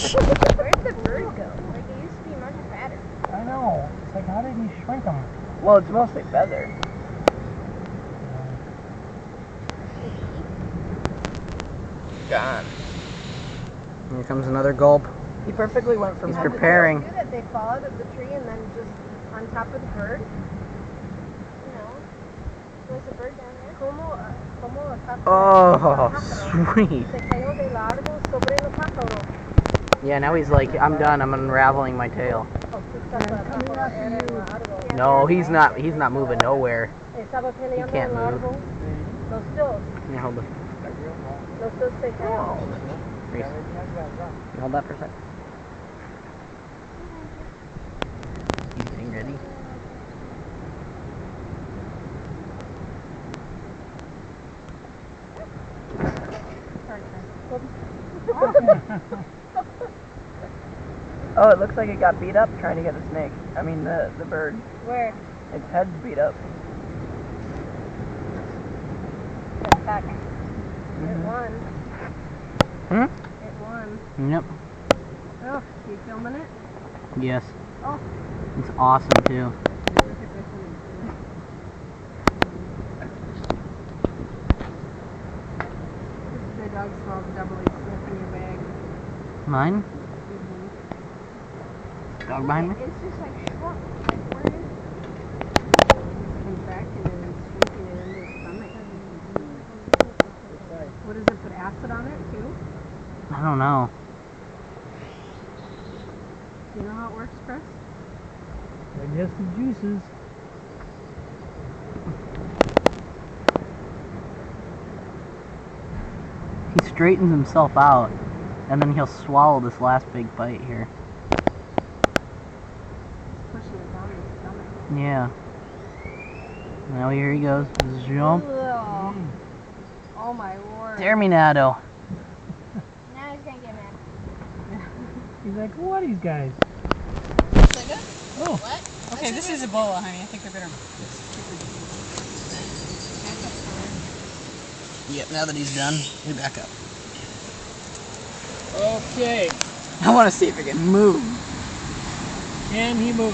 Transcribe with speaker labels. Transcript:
Speaker 1: Where'd the bird go? Like, it used to be much fatter.
Speaker 2: I know. It's like, how did he shrink them?
Speaker 3: Well, it's mostly feather. Gone.
Speaker 4: Here comes another gulp.
Speaker 3: He perfectly went from...
Speaker 4: He's preparing.
Speaker 1: Do that they fall out of the tree and then just on top of the bird? You know? There's a bird down there. Como
Speaker 4: Oh, sweet.
Speaker 1: Se cayó de largo sobre los pájaros.
Speaker 4: Yeah, now he's like, I'm done. I'm unraveling my tail. No, he's not moving nowhere. He can't move. Yeah, hold it. Reese, you hold that for a sec. You getting ready?
Speaker 3: Oh, it looks like it got beat up trying to get the snake. I mean, the bird.
Speaker 1: Where?
Speaker 3: Its head's beat up.
Speaker 1: It's back. It won.
Speaker 4: Hmm?
Speaker 1: It won.
Speaker 4: Yep.
Speaker 1: Oh, you filming it?
Speaker 4: Yes.
Speaker 1: Oh.
Speaker 4: It's awesome too.
Speaker 1: The dog smells doubly sniff in your bag.
Speaker 4: Mine?
Speaker 1: Mm-hmm.
Speaker 4: Dog behind me?
Speaker 1: It's just like shrunk. Like, where is it? Contracting it and shrinking it into its stomach. What does it put acid on it too?
Speaker 4: I don't know.
Speaker 1: You know how it works, Chris?
Speaker 2: Digestive juices.
Speaker 4: He straightens himself out, and then he'll swallow this last big bite here.
Speaker 1: It's pushing it down his stomach.
Speaker 4: Yeah. Now here he goes. Jump.
Speaker 1: Ugh. Oh my lord.
Speaker 4: Terminado.
Speaker 1: Now he's gonna get mad.
Speaker 2: He's like, what are these guys?
Speaker 5: Is that good?
Speaker 2: Oh.
Speaker 1: What?
Speaker 5: Okay, this is Ebola, honey. I think they're better.
Speaker 4: Yep, now that he's done, we back up.
Speaker 2: Okay.
Speaker 4: I want to see if he can move.
Speaker 2: Can he move?